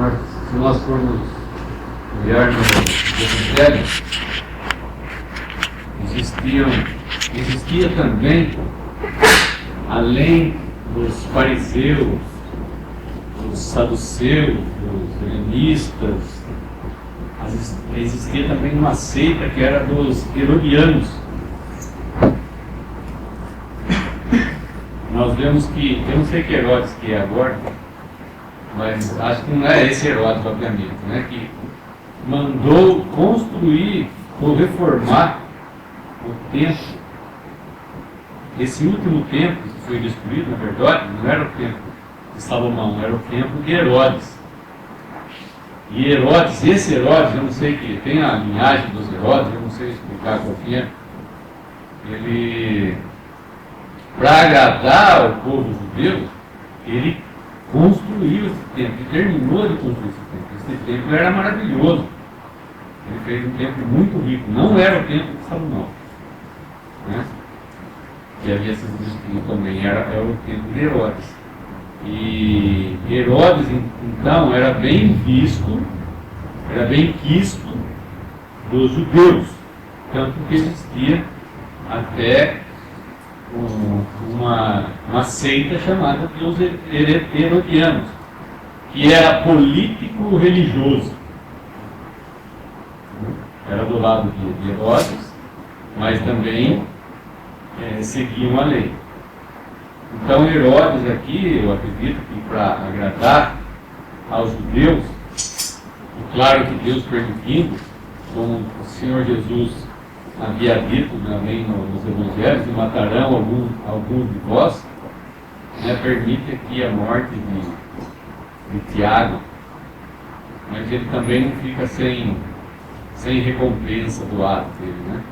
se nós formos olhar no Evangelho, existia também, além dos fariseus, dos saduceus, dos helenistas, existia também uma seita que era dos herodianos. Nós vemos que, eu não sei que Herodes que é agora, mas acho que não é esse Herodes propriamente, né, que mandou construir ou reformar o templo. Esse último templo que foi destruído, na verdade, não era o templo de Salomão, era o templo de Herodes. E Herodes, esse Herodes, eu não sei que tem a linhagem dos Herodes, eu não sei explicar qual que é, ele, para agradar ao povo judeu, ele construiu esse templo, e terminou de construir esse templo. Esse templo era maravilhoso. Ele fez um templo muito rico. Não era o templo de Salomão, né, que havia sido destruído também, era o templo de Herodes. E Herodes, então, era bem visto, era bem quisto dos judeus, tanto que existia até uma seita chamada dos herodianos, que era político-religioso. Era do lado de Herodes, mas também seguiam a lei. Então Herodes aqui, eu acredito que para agradar aos judeus, e claro que Deus permitindo, como o Senhor Jesus havia dito também nos Evangelhos, e matarão alguns de vós, né, permite aqui a morte de Tiago, mas ele também não fica sem recompensa do ato dele, né?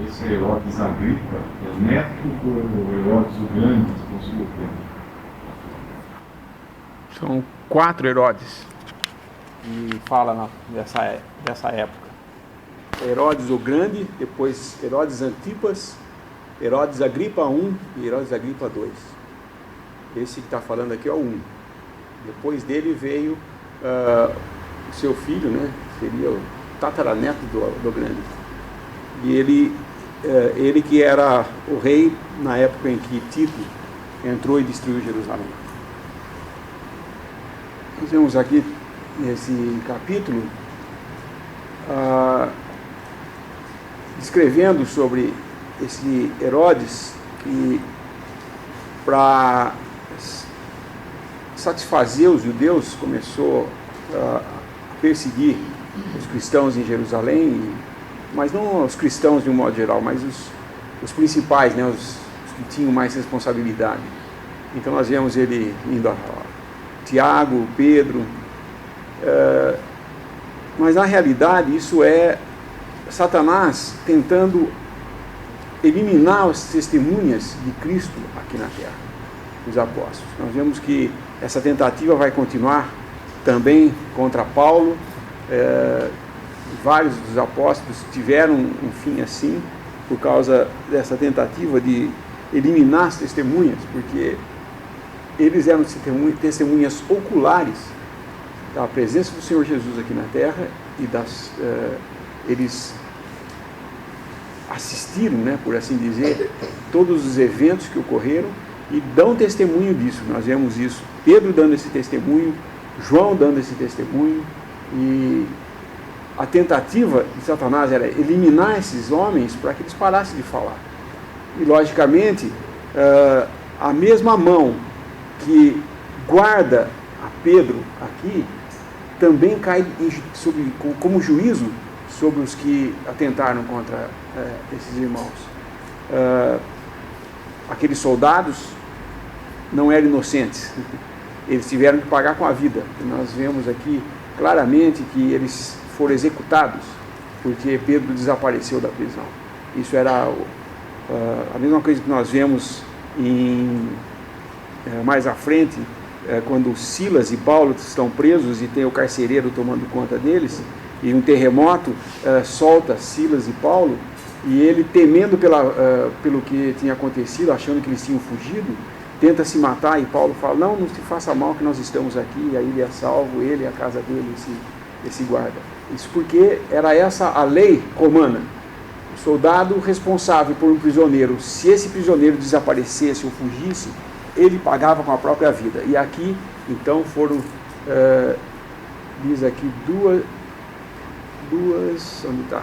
Esse Herodes Agripa é neto do Herodes o Grande, que construiu o templo. São 4 Herodes que fala dessa época. Herodes o Grande, depois Herodes Antipas, Herodes Agripa I e Herodes Agripa II. Esse que está falando aqui é o 1. Depois dele veio o seu filho, né? Seria o tataraneto do Grande. E ele que era o rei na época em que Tito entrou e destruiu Jerusalém. Nós vemos aqui nesse capítulo descrevendo sobre esse Herodes que, para satisfazer os judeus, começou a perseguir os cristãos em Jerusalém, mas não os cristãos de um modo geral, mas os principais, né, os que tinham mais responsabilidade. Então nós vemos ele indo a Tiago, Pedro, mas na realidade isso é Satanás tentando eliminar as testemunhas de Cristo aqui na terra, os apóstolos. Nós vemos que essa tentativa vai continuar também contra Paulo. Vários dos apóstolos tiveram um fim assim, por causa dessa tentativa de eliminar as testemunhas, porque eles eram testemunhas oculares da presença do Senhor Jesus aqui na terra, e eles assistiram, né, por assim dizer, todos os eventos que ocorreram e dão testemunho disso. Nós vemos isso, Pedro dando esse testemunho, João dando esse testemunho, e a tentativa de Satanás era eliminar esses homens para que eles parassem de falar. E logicamente, a mesma mão que guarda a Pedro aqui, também cai como juízo sobre os que atentaram contra esses irmãos. Aqueles soldados não eram inocentes, eles tiveram que pagar com a vida. E nós vemos aqui claramente que eles foram executados porque Pedro desapareceu da prisão. Isso era a mesma coisa que nós vemos mais à frente, quando Silas e Paulo estão presos e tem o carcereiro tomando conta deles, e um terremoto solta Silas e Paulo, e ele, temendo pelo que tinha acontecido, achando que eles tinham fugido, tenta se matar, e Paulo fala, não se faça mal que nós estamos aqui, e aí ele é salvo, ele e a casa dele, esse guarda. Isso porque era essa a lei romana. O soldado responsável por um prisioneiro, se esse prisioneiro desaparecesse ou fugisse, ele pagava com a própria vida. E aqui, então, foram, diz aqui, onde está?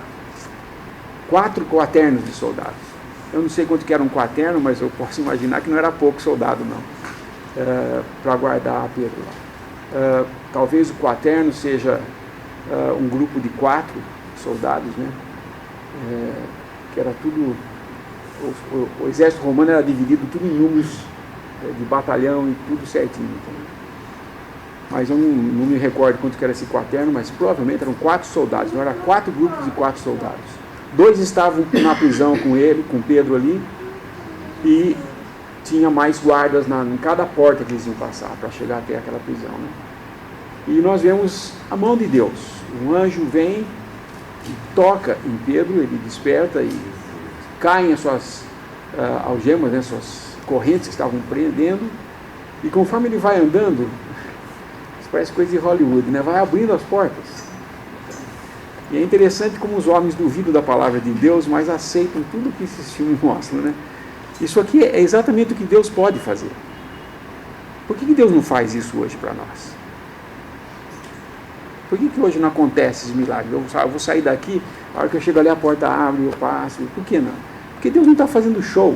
4 quaternos de soldados. Eu não sei quanto que era um quaterno, mas eu posso imaginar que não era pouco soldado, não, para guardar Pedro lá. Talvez o quaterno seja um grupo de 4 soldados, né? Que era tudo... O exército romano era dividido tudo em números de batalhão e tudo certinho. Então. Mas eu não me recordo quanto que era esse quaterno, mas provavelmente eram 4 soldados, não eram 4 grupos de 4 soldados. 2 estavam na prisão com ele, com Pedro ali, e tinha mais guardas em cada porta que eles iam passar para chegar até aquela prisão, né? E nós vemos a mão de Deus. Um anjo vem e toca em Pedro, ele desperta e caem as suas algemas, né, suas correntes que estavam prendendo, e conforme ele vai andando, isso parece coisa de Hollywood, né? Vai abrindo as portas. E é interessante como os homens duvidam da palavra de Deus, mas aceitam tudo que esses filmes mostram, né? Isso aqui é exatamente o que Deus pode fazer. Por que Deus não faz isso hoje para nós? Por que hoje não acontece esse milagre? Eu vou sair daqui, a hora que eu chego ali a porta abre, eu passo. Por que não? Porque Deus não está fazendo show.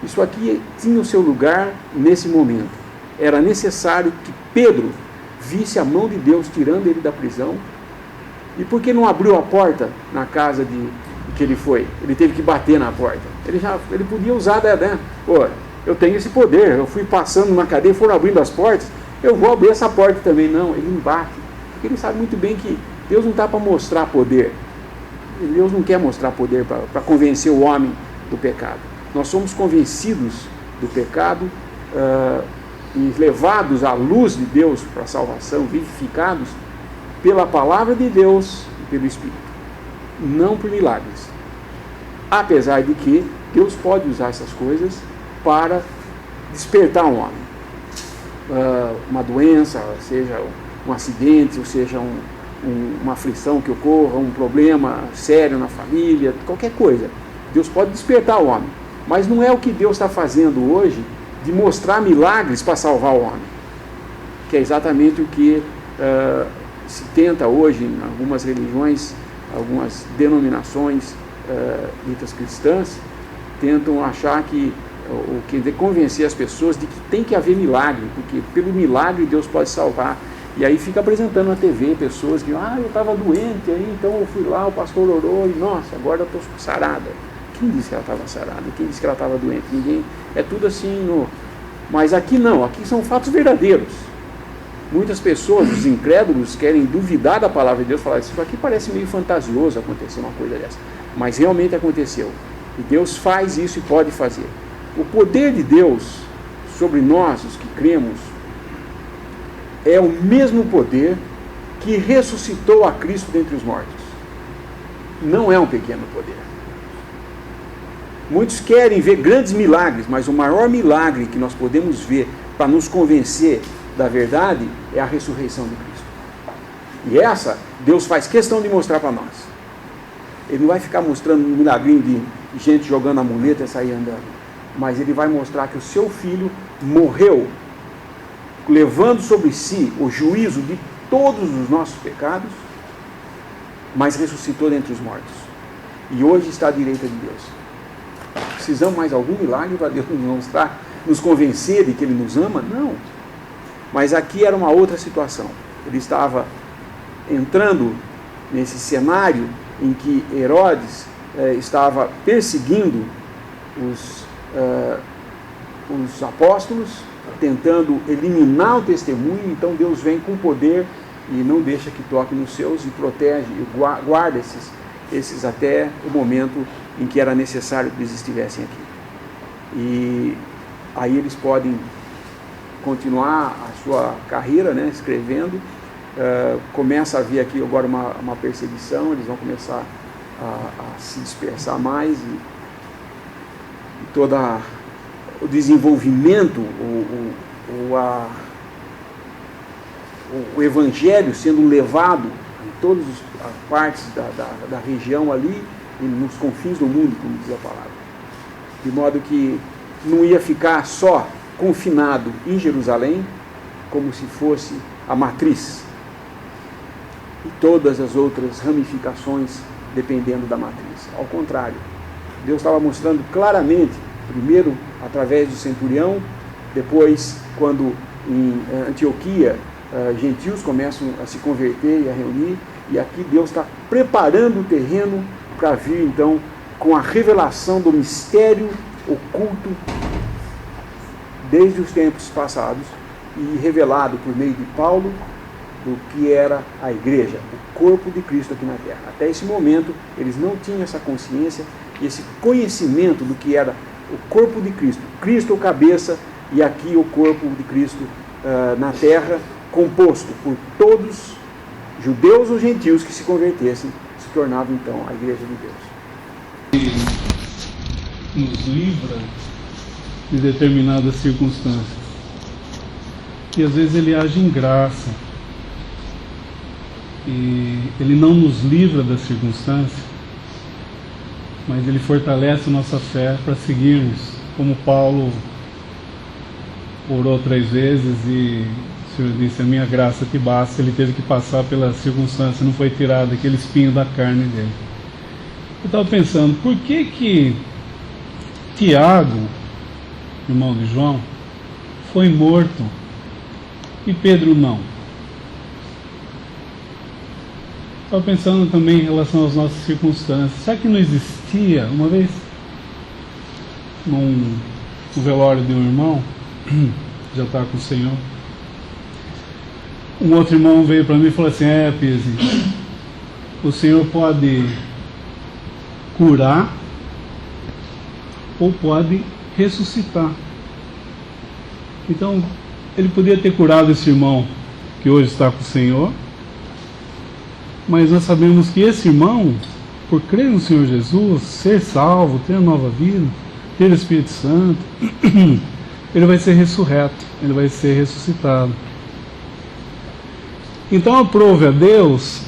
Isso aqui tinha o seu lugar nesse momento. Era necessário que Pedro visse a mão de Deus tirando ele da prisão. E por que não abriu a porta na casa que ele foi? Ele teve que bater na porta. Ele podia usar, né? Pô, eu tenho esse poder, eu fui passando na cadeia, foram abrindo as portas, eu vou abrir essa porta também. Não, ele não bate. Porque ele sabe muito bem que Deus não está para mostrar poder. Deus não quer mostrar poder para convencer o homem do pecado. Nós somos convencidos do pecado e levados à luz de Deus para a salvação, vivificados pela palavra de Deus e pelo Espírito, não por milagres. Apesar de que Deus pode usar essas coisas para despertar um homem. Uma doença, seja um acidente, ou seja uma aflição que ocorra, um problema sério na família, qualquer coisa. Deus pode despertar o homem. Mas não é o que Deus está fazendo hoje de mostrar milagres para salvar o homem. Que é exatamente o que se tenta hoje em algumas religiões, algumas denominações ditas cristãs, tentam achar que, ou querer convencer as pessoas de que tem que haver milagre, porque pelo milagre Deus pode salvar. E aí fica apresentando na TV pessoas que, eu estava doente, aí então eu fui lá, o pastor orou e, nossa, agora eu estou sarada. Quem disse que ela estava sarada? Quem disse que ela estava doente? Ninguém. É tudo assim, mas aqui não, aqui são fatos verdadeiros. Muitas pessoas, os incrédulos, querem duvidar da palavra de Deus, falar, isso aqui parece meio fantasioso acontecer uma coisa dessa. Mas realmente aconteceu. E Deus faz isso e pode fazer. O poder de Deus sobre nós, os que cremos, é o mesmo poder que ressuscitou a Cristo dentre os mortos. Não é um pequeno poder. Muitos querem ver grandes milagres, mas o maior milagre que nós podemos ver para nos convencer da verdade é a ressurreição de Cristo. E essa, Deus faz questão de mostrar para nós. Ele não vai ficar mostrando um milagrinho de gente jogando a muleta e sair andando, mas ele vai mostrar que o seu filho morreu, levando sobre si o juízo de todos os nossos pecados, mas ressuscitou dentre os mortos. E hoje está à direita de Deus. Precisamos mais algum milagre para Deus nos mostrar, nos convencer de que Ele nos ama? Não. Mas aqui era uma outra situação. Ele estava entrando nesse cenário em que Herodes estava perseguindo os apóstolos, tentando eliminar o testemunho. Então Deus vem com poder e não deixa que toque nos seus e protege e guarda esses até o momento em que era necessário que eles estivessem aqui. E aí eles podem continuar a sua carreira, né, escrevendo. Começa a vir aqui agora uma perseguição, eles vão começar a se dispersar mais e toda o desenvolvimento, o evangelho sendo levado em todas as partes da região ali e nos confins do mundo, como diz a palavra. De modo que não ia ficar só confinado em Jerusalém, como se fosse a matriz, e todas as outras ramificações dependendo da matriz. Ao contrário, Deus estava mostrando claramente, primeiro através do centurião, depois quando em Antioquia gentios começam a se converter e a reunir, e aqui Deus está preparando o terreno para vir então com a revelação do mistério oculto desde os tempos passados e revelado por meio de Paulo do que era a igreja, o corpo de Cristo aqui na terra. Até esse momento eles não tinham essa consciência e esse conhecimento do que era o corpo de Cristo, Cristo o cabeça e aqui o corpo de Cristo na terra, composto por todos, judeus ou gentios que se convertessem, se tornavam então a igreja de Deus. E nos livra de determinadas circunstâncias. E às vezes ele age em graça. E ele não nos livra das circunstâncias, mas ele fortalece a nossa fé para seguirmos. Como Paulo orou 3 vezes e o Senhor disse: a minha graça te basta. Ele teve que passar pela circunstância, não foi tirado aquele espinho da carne dele. Eu estava pensando, por que Tiago, irmão de João, foi morto e Pedro não? Estava pensando também em relação às nossas circunstâncias. Será que não existia, uma vez, no velório de um irmão, já está com o Senhor, um outro irmão veio para mim e falou assim: Pizzi, o Senhor pode curar ou pode ressuscitar. Então, ele podia ter curado esse irmão que hoje está com o Senhor, mas nós sabemos que esse irmão, por crer no Senhor Jesus, ser salvo, ter a nova vida, ter o Espírito Santo, ele vai ser ressurreto, ele vai ser ressuscitado. Então aprove a Deus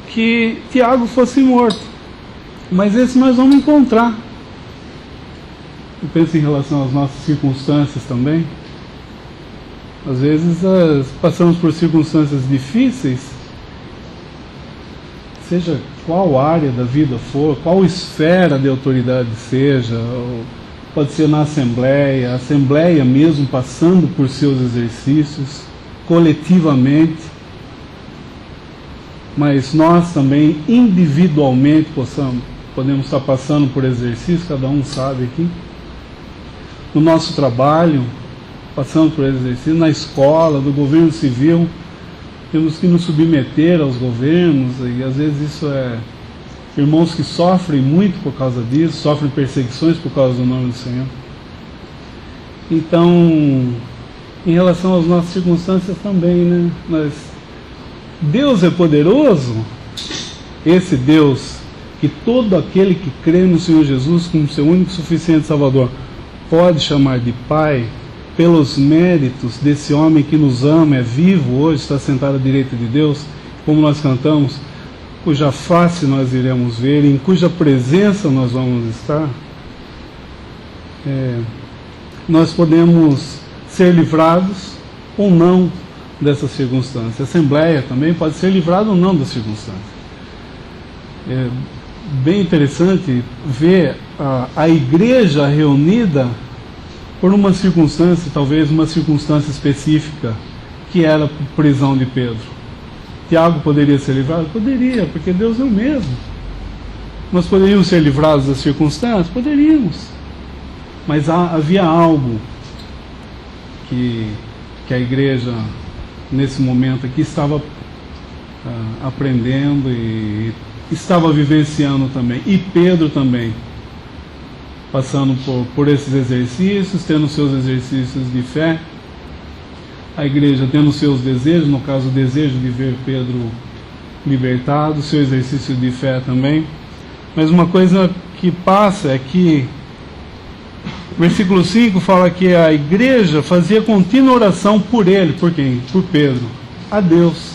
que Tiago fosse morto, mas esse nós vamos encontrar. Eu penso em relação às nossas circunstâncias também. Às vezes passamos por circunstâncias difíceis, seja qual área da vida for, qual esfera de autoridade seja, ou pode ser na Assembleia, a Assembleia mesmo passando por seus exercícios, coletivamente, mas nós também individualmente podemos estar passando por exercícios, cada um sabe aqui, no nosso trabalho, passando por exercício, na escola, do governo civil, temos que nos submeter aos governos, e às vezes isso é irmãos que sofrem muito por causa disso, sofrem perseguições por causa do nome do Senhor. Então, em relação às nossas circunstâncias também, né? Mas Deus é poderoso, esse Deus que todo aquele que crê no Senhor Jesus como seu único e suficiente Salvador pode chamar de Pai, pelos méritos desse homem que nos ama, é vivo hoje, está sentado à direita de Deus, como nós cantamos, cuja face nós iremos ver, em cuja presença nós vamos estar, nós podemos ser livrados ou não dessa circunstância. A Assembleia também pode ser livrada ou não da circunstância. É bem interessante ver a igreja reunida por uma circunstância, talvez uma circunstância específica, que era a prisão de Pedro. Tiago poderia ser livrado? Poderia, porque Deus é o mesmo. Nós poderíamos ser livrados das circunstâncias? Poderíamos. Mas havia algo que a igreja, nesse momento aqui, estava aprendendo e estava vivenciando também. E Pedro também, passando por esses exercícios, tendo seus exercícios de fé, a igreja tendo seus desejos, no caso o desejo de ver Pedro libertado, seu exercício de fé também. Mas uma coisa que passa é que Versículo 5 fala que a igreja fazia contínua oração por ele. Por quem? Por Pedro. A Deus.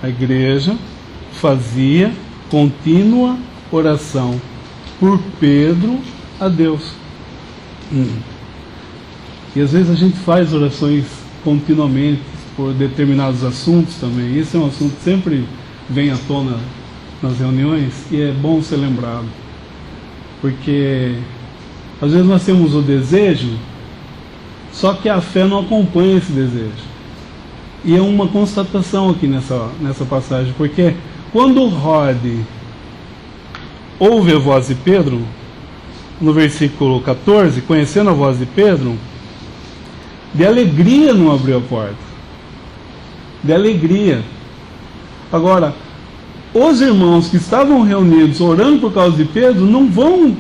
A igreja fazia contínua oração por Pedro a Deus. E às vezes a gente faz orações continuamente por determinados assuntos também. Esse é um assunto que sempre vem à tona nas reuniões e é bom ser lembrado. Porque às vezes nós temos o desejo, só que a fé não acompanha esse desejo. E é uma constatação aqui nessa passagem, porque quando Rod ouve a voz de Pedro, no versículo 14, conhecendo a voz de Pedro, de alegria não abriu a porta. De alegria. Agora, os irmãos que estavam reunidos orando por causa de Pedro não vão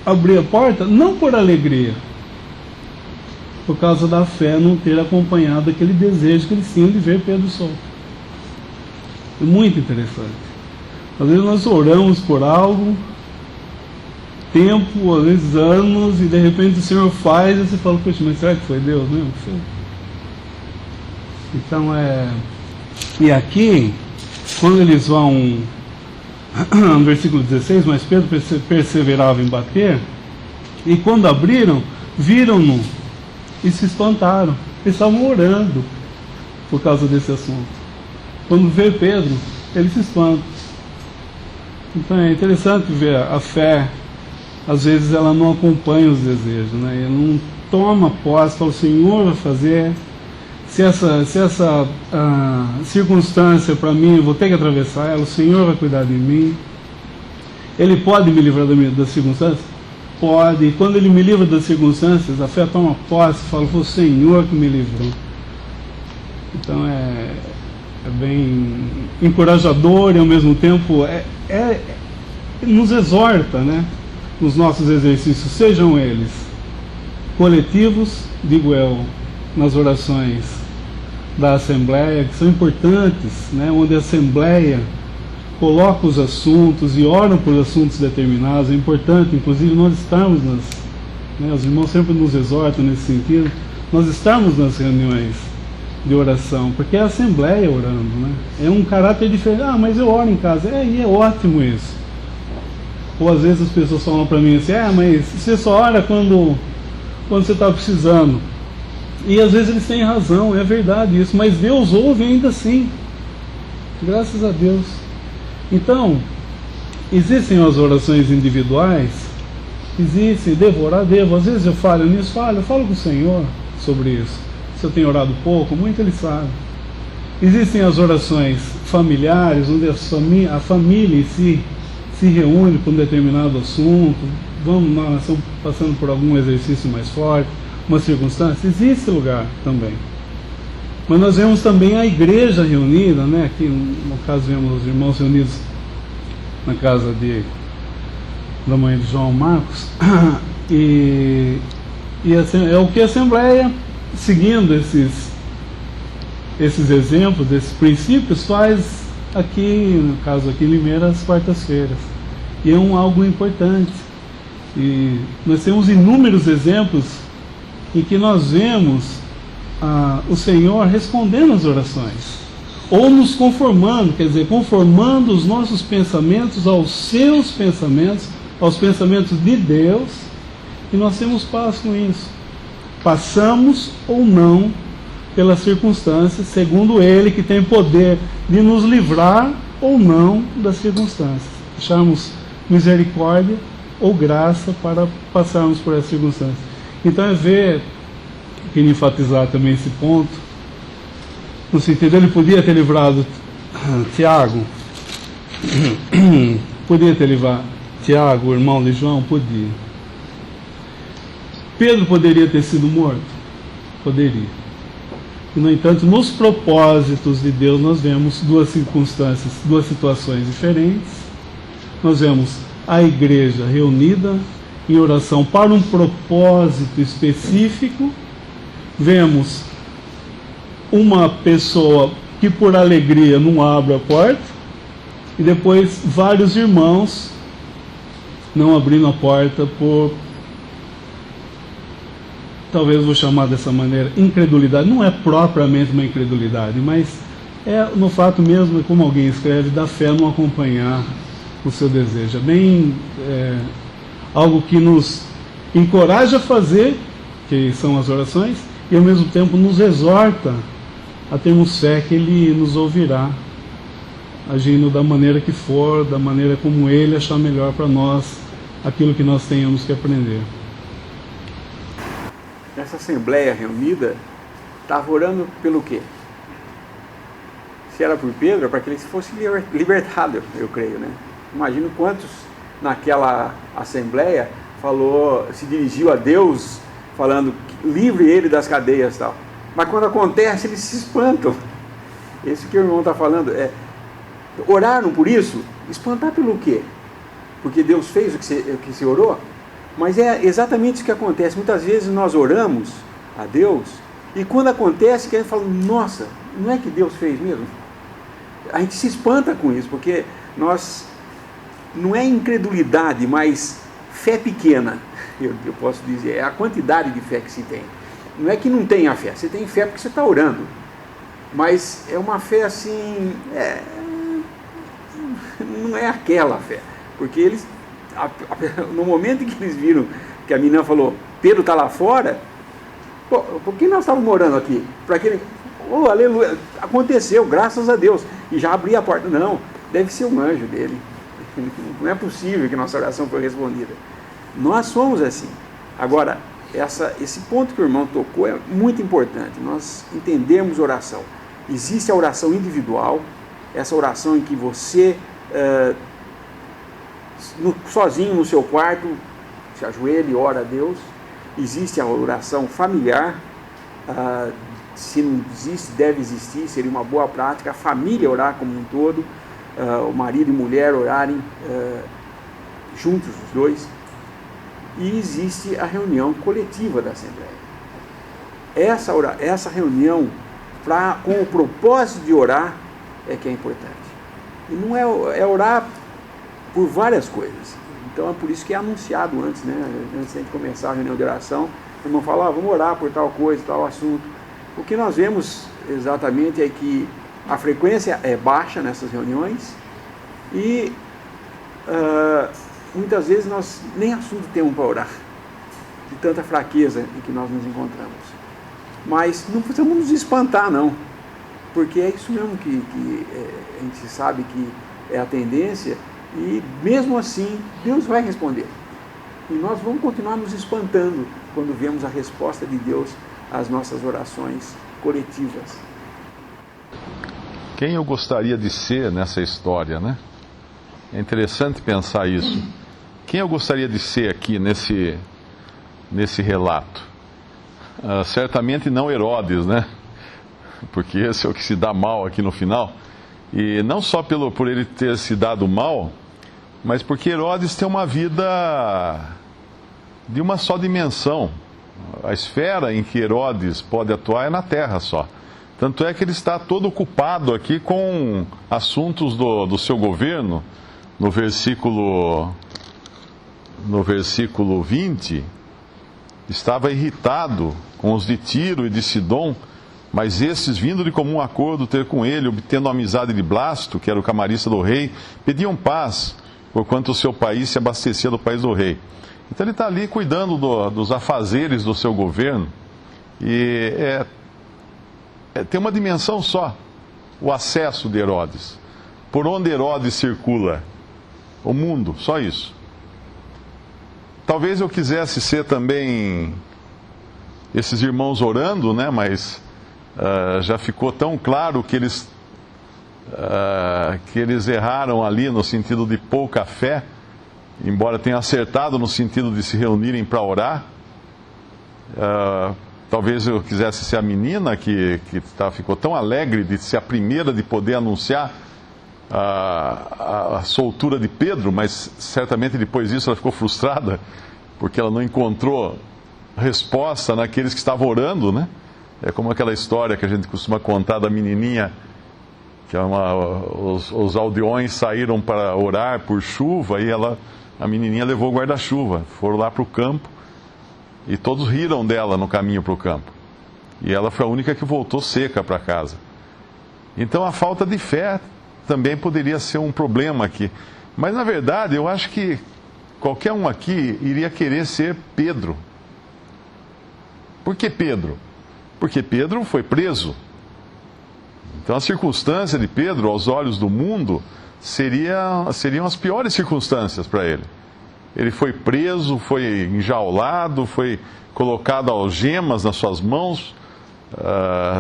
abrir a porta, não por alegria, por causa da fé não ter acompanhado aquele desejo que eles tinham de ver Pedro solto. É muito interessante. Às vezes nós oramos por algo, tempo, às vezes anos, e de repente o Senhor faz, e você fala, poxa, mas será que foi Deus mesmo? Foi. Então e aqui, quando eles vão, no versículo 16, mas Pedro perseverava em bater, e quando abriram, viram-no e se espantaram. Eles estavam orando por causa desse assunto. Quando vê Pedro, eles se espantam. Então é interessante ver a fé, às vezes ela não acompanha os desejos, né? Ela não toma posse, fala, o Senhor vai fazer. Se essa circunstância para mim, eu vou ter que atravessar ela, o Senhor vai cuidar de mim. Ele pode me livrar das circunstâncias? Pode. E quando Ele me livra das circunstâncias, a fé toma posse e fala, foi o Senhor que me livrou. Então é bem encorajador e ao mesmo tempo nos exorta, né? Nos nossos exercícios, sejam eles coletivos, digo eu, nas orações da Assembleia, que são importantes, né? Onde a Assembleia coloca os assuntos e ora por assuntos determinados. É importante, inclusive, nós estarmos os irmãos sempre nos exortam nesse sentido, nós estarmos nas reuniões de oração, porque é a Assembleia orando, né? É um caráter diferente. Mas eu oro em casa. E é ótimo isso. Ou às vezes as pessoas falam para mim assim, mas você só ora quando você está precisando. E às vezes eles têm razão, é verdade isso, mas Deus ouve ainda assim. Graças a Deus. Então, existem as orações individuais, existem, devo. Às vezes eu falho nisso, eu falo com o Senhor sobre isso. Se eu tenho orado pouco, muito Ele sabe. Existem as orações familiares, onde a família em si se reúne para um determinado assunto, nós estamos passando por algum exercício mais forte, uma circunstância, existe lugar também. Mas nós vemos também a igreja reunida, né? Aqui no caso vemos os irmãos reunidos na casa da mãe de João Marcos, e é o que a Assembleia, seguindo esses exemplos, esses princípios, faz aqui, no caso aqui em Limeira, às quartas-feiras. E é algo importante. E nós temos inúmeros exemplos em que nós vemos o Senhor respondendo às orações, ou nos conformando, quer dizer, conformando os nossos pensamentos aos seus pensamentos, aos pensamentos de Deus, e nós temos paz com isso. Passamos ou não pelas circunstâncias, segundo Ele que tem poder de nos livrar ou não das circunstâncias. Acharmos misericórdia ou graça para passarmos por essas circunstâncias. Então queria enfatizar também esse ponto, no sentido, ele podia ter livrado Tiago, podia ter livrado Tiago, o irmão de João, podia. Pedro poderia ter sido morto? Poderia. E, no entanto, nos propósitos de Deus, nós vemos duas circunstâncias, duas situações diferentes. Nós vemos a igreja reunida em oração para um propósito específico. Vemos uma pessoa que por alegria não abre a porta, e depois vários irmãos não abrindo a porta talvez vou chamar dessa maneira, incredulidade. Não é propriamente uma incredulidade, mas é no fato mesmo, como alguém escreve, da fé não acompanhar o seu desejo. É bem algo que nos encoraja a fazer, que são as orações, e ao mesmo tempo nos exorta a termos fé que Ele nos ouvirá, agindo da maneira que for, da maneira como Ele achar melhor para nós, aquilo que nós tenhamos que aprender. Nessa assembleia reunida, estava orando pelo quê? Se era por Pedro, é para que ele fosse libertado, eu creio, né? Imagino quantos naquela assembleia se dirigiu a Deus, falando, livre ele das cadeias e tal. Mas quando acontece, eles se espantam. Isso que o irmão está falando. Oraram por isso? Espantar pelo quê? Porque Deus fez o que se orou? Mas é exatamente isso que acontece. Muitas vezes nós oramos a Deus, e quando acontece, que a gente fala, nossa, não é que Deus fez mesmo? A gente se espanta com isso, porque não é incredulidade, mas fé pequena, eu posso dizer, é a quantidade de fé que se tem. Não é que não tenha fé, você tem fé porque você está orando, mas é uma fé assim, não é aquela fé, porque eles, no momento em que eles viram que a menina falou, Pedro está lá fora, por que nós estávamos orando aqui? Para que ele, aleluia, aconteceu, graças a Deus, e já abri a porta. Não, deve ser um anjo dele, não é possível que nossa oração foi respondida. Nós somos assim. Agora, esse ponto que o irmão tocou é muito importante, nós entendemos oração. Existe a oração individual, essa oração em que você, sozinho no seu quarto, se ajoelha e ora a Deus. Existe a oração familiar, se não existe, deve existir, seria uma boa prática, a família orar como um todo, o marido e mulher orarem juntos os dois. E existe a reunião coletiva da Assembleia. Essa reunião, com o propósito de orar, é que é importante. E não é orar por várias coisas. Então é por isso que é anunciado antes, né? Antes de a gente começar a reunião de oração, o irmão fala, vamos orar por tal coisa, tal assunto. O que nós vemos exatamente é que a frequência é baixa nessas reuniões e muitas vezes nós nem assunto temos para orar, de tanta fraqueza em que nós nos encontramos. Mas não precisamos nos espantar, não, porque é isso mesmo que a gente sabe que é a tendência, e mesmo assim Deus vai responder. E nós vamos continuar nos espantando quando vemos a resposta de Deus às nossas orações coletivas. Quem eu gostaria de ser nessa história, né? É interessante pensar isso. Quem eu gostaria de ser aqui nesse relato? Certamente não Herodes, né? Porque esse é o que se dá mal aqui no final. E não só por ele ter se dado mal, mas porque Herodes tem uma vida de uma só dimensão. A esfera em que Herodes pode atuar é na terra só. Tanto é que ele está todo ocupado aqui com assuntos do seu governo. No versículo 20, estava irritado com os de Tiro e de Sidom, mas estes, vindo de comum acordo ter com ele, obtendo a amizade de Blasto, que era o camarista do rei, pediam paz, porquanto o seu país se abastecia do país do rei. Então ele está ali cuidando dos afazeres do seu governo, e tem uma dimensão só, o acesso de Herodes. Por onde Herodes circula? O mundo, só isso. Talvez eu quisesse ser também esses irmãos orando, né? Mas já ficou tão claro que eles erraram ali no sentido de pouca fé, embora tenham acertado no sentido de se reunirem para orar. Talvez eu quisesse ser a menina que ficou tão alegre de ser a primeira de poder anunciar a soltura de Pedro, mas certamente depois disso ela ficou frustrada, porque ela não encontrou resposta naqueles que estavam orando, né? É como aquela história que a gente costuma contar da menininha, que os aldeões saíram para orar por chuva, e a menininha levou o guarda-chuva, foram lá para o campo, E todos riram dela no caminho para o campo. E ela foi a única que voltou seca para casa. Então a falta de fé também poderia ser um problema aqui. Mas na verdade eu acho que qualquer um aqui iria querer ser Pedro. Por que Pedro? Porque Pedro foi preso. Então a circunstância de Pedro, aos olhos do mundo, seriam as piores circunstâncias para ele. Ele foi preso, foi enjaulado, foi colocado algemas nas suas mãos,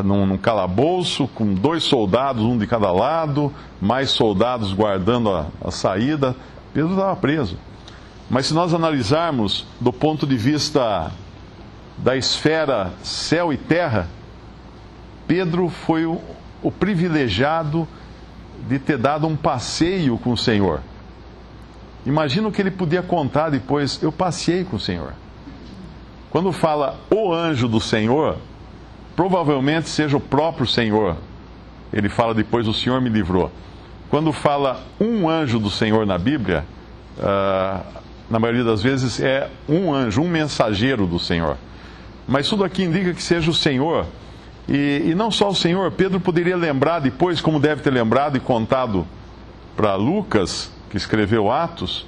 num calabouço, com 2 soldados, um de cada lado, mais soldados guardando a saída. Pedro estava preso. Mas se nós analisarmos do ponto de vista da esfera céu e terra, Pedro foi o privilegiado de ter dado um passeio com o Senhor. Imagina o que ele podia contar depois: eu passeei com o Senhor. Quando fala o anjo do Senhor, provavelmente seja o próprio Senhor. Ele fala depois: o Senhor me livrou. Quando fala um anjo do Senhor na Bíblia, na maioria das vezes é um anjo, um mensageiro do Senhor. Mas tudo aqui indica que seja o Senhor. E não só o Senhor, Pedro poderia lembrar depois, como deve ter lembrado e contado para Lucas, que escreveu Atos,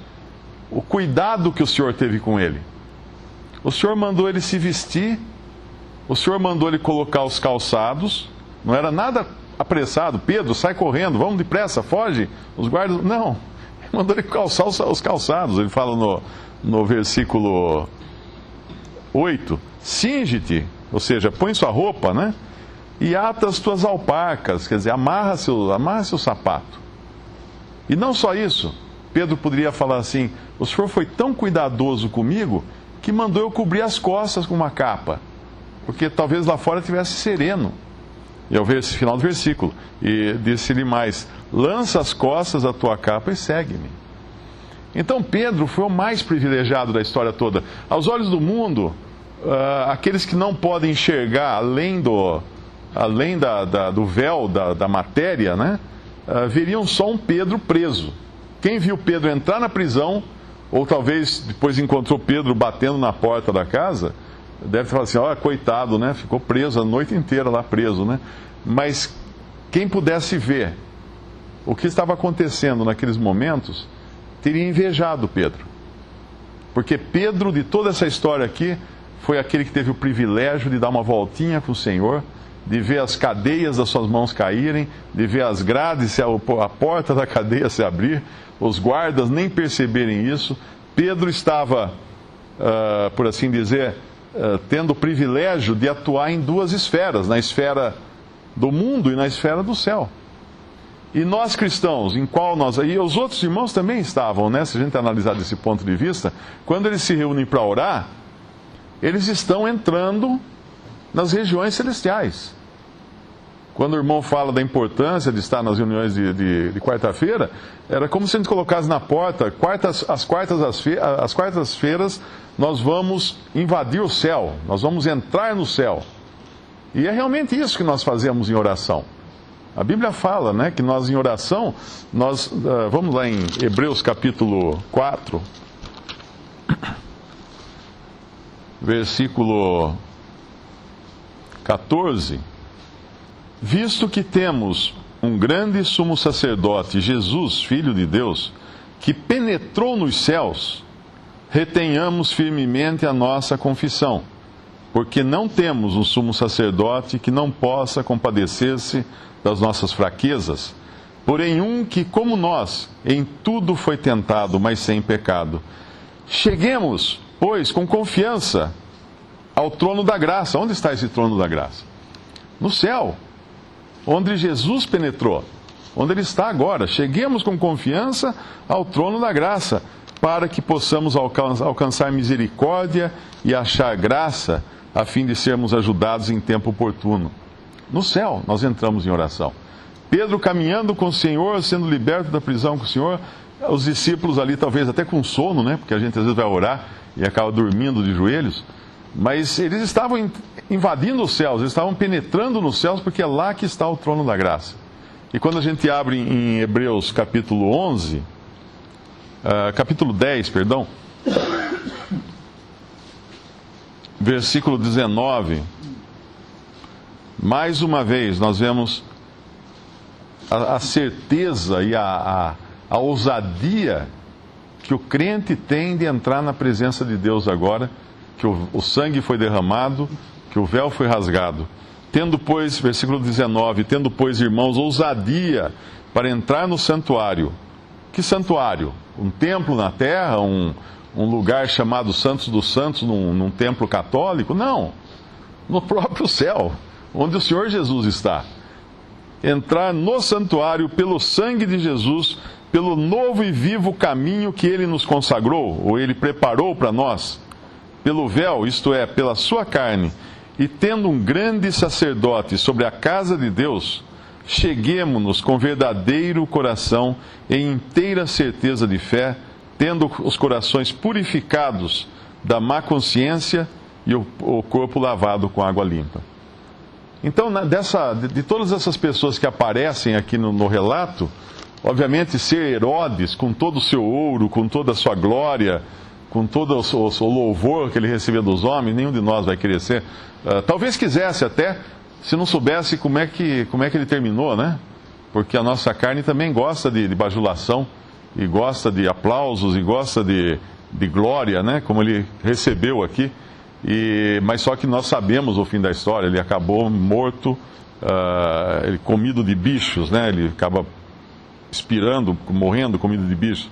o cuidado que o Senhor teve com ele. O Senhor mandou ele se vestir, o Senhor mandou ele colocar os calçados, não era nada apressado: Pedro, sai correndo, vamos depressa, foge, os guardas... Não, ele mandou ele calçar os calçados. Ele fala no versículo 8, cinge-te, ou seja, põe sua roupa, né? E ata as tuas alparcas, quer dizer, amarra seu sapato. E não só isso, Pedro poderia falar assim: o Senhor foi tão cuidadoso comigo que mandou eu cobrir as costas com uma capa, porque talvez lá fora tivesse sereno. E é o final do versículo: e disse-lhe mais: lança as costas a tua capa e segue-me. Então Pedro foi o mais privilegiado da história toda. Aos olhos do mundo, aqueles que não podem enxergar além do véu da matéria, né? Veriam só um Pedro preso. Quem viu Pedro entrar na prisão, ou talvez depois encontrou Pedro batendo na porta da casa, deve falar assim: ó, coitado, né? Ficou preso a noite inteira lá preso, né? Mas quem pudesse ver o que estava acontecendo naqueles momentos, teria invejado Pedro. Porque Pedro, de toda essa história aqui, foi aquele que teve o privilégio de dar uma voltinha com o Senhor, de ver as cadeias das suas mãos caírem, de ver as grades, a porta da cadeia se abrir, os guardas nem perceberem isso. Pedro estava, por assim dizer, tendo o privilégio de atuar em 2 esferas, na esfera do mundo e na esfera do céu. E nós cristãos, em qual nós... E os outros irmãos também estavam, né? Se a gente analisar desse ponto de vista, quando eles se reúnem para orar, eles estão entrando nas regiões celestiais. Quando o irmão fala da importância de estar nas reuniões de quarta-feira, era como se a gente colocasse na porta: às quartas-feiras nós vamos invadir o céu, nós vamos entrar no céu. E é realmente isso que nós fazemos em oração. A Bíblia fala, né, que nós em oração, vamos lá em Hebreus capítulo 4, versículo 14... Visto que temos um grande sumo sacerdote, Jesus, Filho de Deus, que penetrou nos céus, retenhamos firmemente a nossa confissão, porque não temos um sumo sacerdote que não possa compadecer-se das nossas fraquezas, porém um que, como nós, em tudo foi tentado, mas sem pecado. Cheguemos, pois, com confiança ao trono da graça. Onde está esse trono da graça? No céu, onde Jesus penetrou, onde Ele está agora. Cheguemos com confiança ao trono da graça, para que possamos alcançar misericórdia e achar graça, a fim de sermos ajudados em tempo oportuno. No céu, nós entramos em oração. Pedro caminhando com o Senhor, sendo liberto da prisão com o Senhor, os discípulos ali talvez até com sono, né? Porque a gente às vezes vai orar e acaba dormindo de joelhos. Mas eles estavam invadindo os céus, eles estavam penetrando nos céus, porque é lá que está o trono da graça. E quando a gente abre em Hebreus capítulo 10, versículo 19, mais uma vez nós vemos a certeza e a ousadia que o crente tem de entrar na presença de Deus agora, que o sangue foi derramado, que o véu foi rasgado. Tendo, pois, versículo 19, tendo, pois, irmãos, ousadia para entrar no santuário. Que santuário? Um templo na terra? Um lugar chamado Santos dos Santos, num templo católico? Não. No próprio céu, onde o Senhor Jesus está. Entrar no santuário pelo sangue de Jesus, pelo novo e vivo caminho que Ele nos consagrou, ou Ele preparou para nós, pelo véu, isto é, pela sua carne, e tendo um grande sacerdote sobre a casa de Deus, cheguemo-nos com verdadeiro coração e inteira certeza de fé, tendo os corações purificados da má consciência e o corpo lavado com água limpa. Então, de todas essas pessoas que aparecem aqui no relato, obviamente ser Herodes, com todo o seu ouro, com toda a sua glória, com todo o louvor que ele recebia dos homens, nenhum de nós vai querer ser. Talvez quisesse até, se não soubesse como é que ele terminou, né? Porque a nossa carne também gosta de bajulação, e gosta de aplausos, e gosta de glória, né? Como ele recebeu aqui. Mas só que nós sabemos o fim da história, ele acabou morto, ele comido de bichos, né? Ele acaba expirando, morrendo, comido de bichos.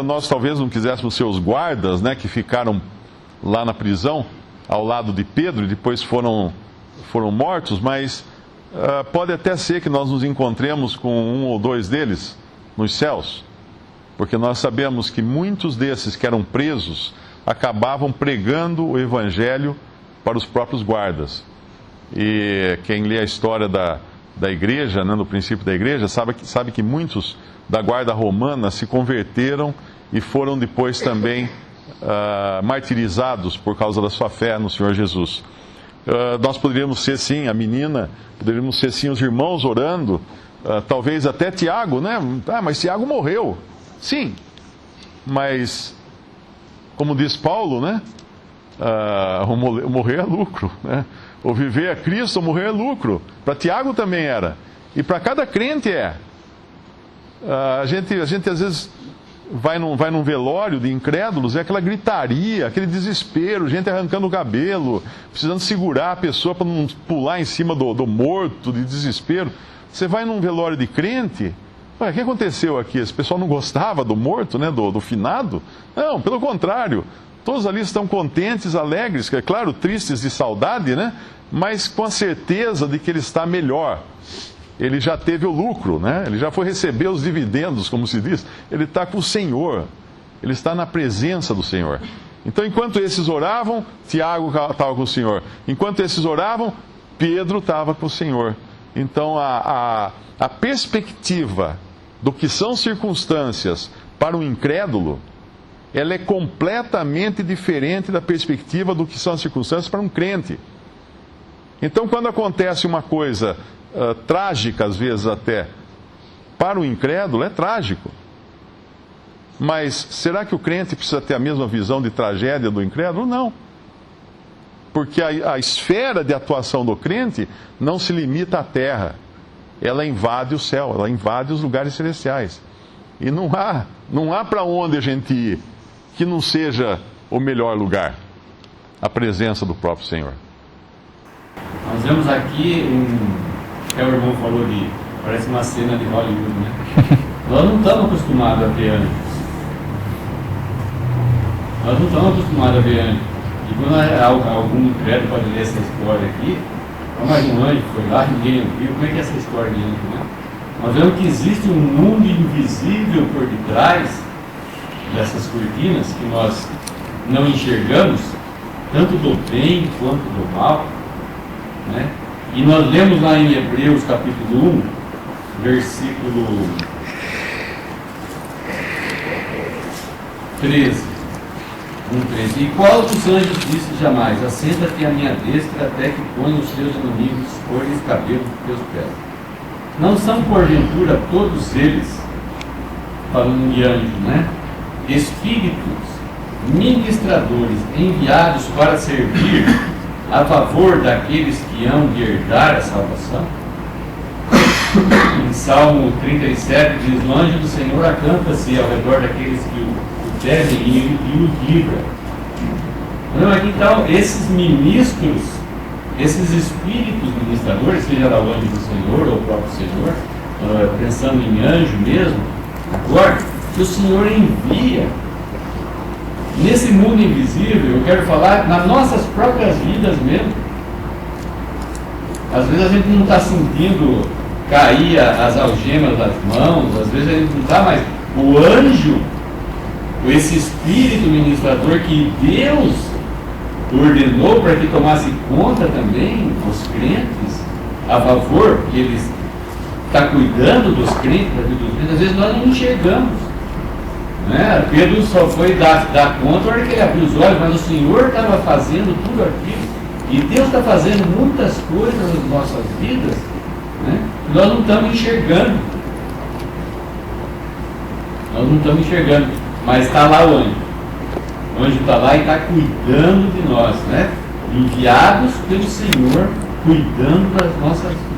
Nós talvez não quiséssemos ser os guardas, né, que ficaram lá na prisão, ao lado de Pedro, e depois foram mortos, mas pode até ser que nós nos encontremos com um ou dois deles nos céus, porque nós sabemos que muitos desses que eram presos acabavam pregando o evangelho para os próprios guardas. E quem lê a história da igreja, né, no princípio da igreja, sabe que muitos da guarda romana se converteram e foram depois também martirizados por causa da sua fé no Senhor Jesus. Nós poderíamos ser sim a menina, poderíamos ser sim os irmãos orando, talvez até Tiago, né? Mas Tiago morreu. Sim, mas como diz Paulo, né? Morrer é lucro, né? O viver é Cristo, o morrer é lucro. Para Tiago também era. E para cada crente é. A gente às vezes vai num velório de incrédulos, é aquela gritaria, aquele desespero, gente arrancando o cabelo, precisando segurar a pessoa para não pular em cima do morto, de desespero. Você vai num velório de crente, o que aconteceu aqui? Esse pessoal não gostava do morto, né, do finado? Não, pelo contrário. Todos ali estão contentes, alegres, é claro, tristes de saudade, né? Mas com a certeza de que ele está melhor. Ele já teve o lucro, né? Ele já foi receber os dividendos, como se diz. Ele está com o Senhor. Ele está na presença do Senhor. Então, enquanto esses oravam, Tiago estava com o Senhor. Enquanto esses oravam, Pedro estava com o Senhor. Então, a perspectiva do que são circunstâncias para um incrédulo, ela é completamente diferente da perspectiva do que são as circunstâncias para um crente. Então, quando acontece uma coisa trágica, às vezes até, para o incrédulo, é trágico. Mas será que o crente precisa ter a mesma visão de tragédia do incrédulo? Não. Porque a esfera de atuação do crente não se limita à terra. Ela invade o céu, ela invade os lugares celestiais. E não há para onde a gente ir que não seja o melhor lugar, a presença do próprio Senhor. Nós vemos aqui, o irmão falou parece uma cena de Hollywood, né? Nós não estamos acostumados a ver anjos. Nós não estamos acostumados a ver anjos. E quando algum incrédulo pode ler essa história aqui, mas um anjo foi lá, ninguém viu, como é que é essa história de anjo, né? Nós vemos que existe um mundo invisível por detrás dessas cortinas que nós não enxergamos, tanto do bem quanto do mal, né? E nós lemos lá em Hebreus capítulo 1, versículo 13. 1:13. E qual dos anjos disse jamais: assenta-te à minha destra até que ponha os teus inimigos por escabelo dos teus pés? Não são porventura todos eles, falando de anjos, né? Espíritos ministradores enviados para servir a favor daqueles que hão de herdar a salvação? Em Salmo 37 diz: o anjo do Senhor acampa-se ao redor daqueles que o temem e o livra. Não, aqui então, esses ministros, esses espíritos ministradores, seja lá o anjo do Senhor ou o próprio Senhor, pensando em anjo mesmo, agora, que o Senhor envia nesse mundo invisível, eu quero falar nas nossas próprias vidas mesmo. Às vezes a gente não está sentindo cair as algemas das mãos, às vezes a gente não está, mas o anjo, esse espírito ministrador que Deus ordenou para que tomasse conta também os crentes, a favor, que Ele está cuidando dos crentes, da vida dos crentes, às vezes nós não enxergamos. Né? Pedro só foi dar conta na hora que ele abriu os olhos, mas o Senhor estava fazendo tudo aquilo. E Deus está fazendo muitas coisas nas nossas vidas, né? Nós não estamos enxergando. Nós não estamos enxergando. Mas está lá o anjo. O anjo está lá e está cuidando de nós, né? Enviados pelo Senhor, cuidando das nossas vidas.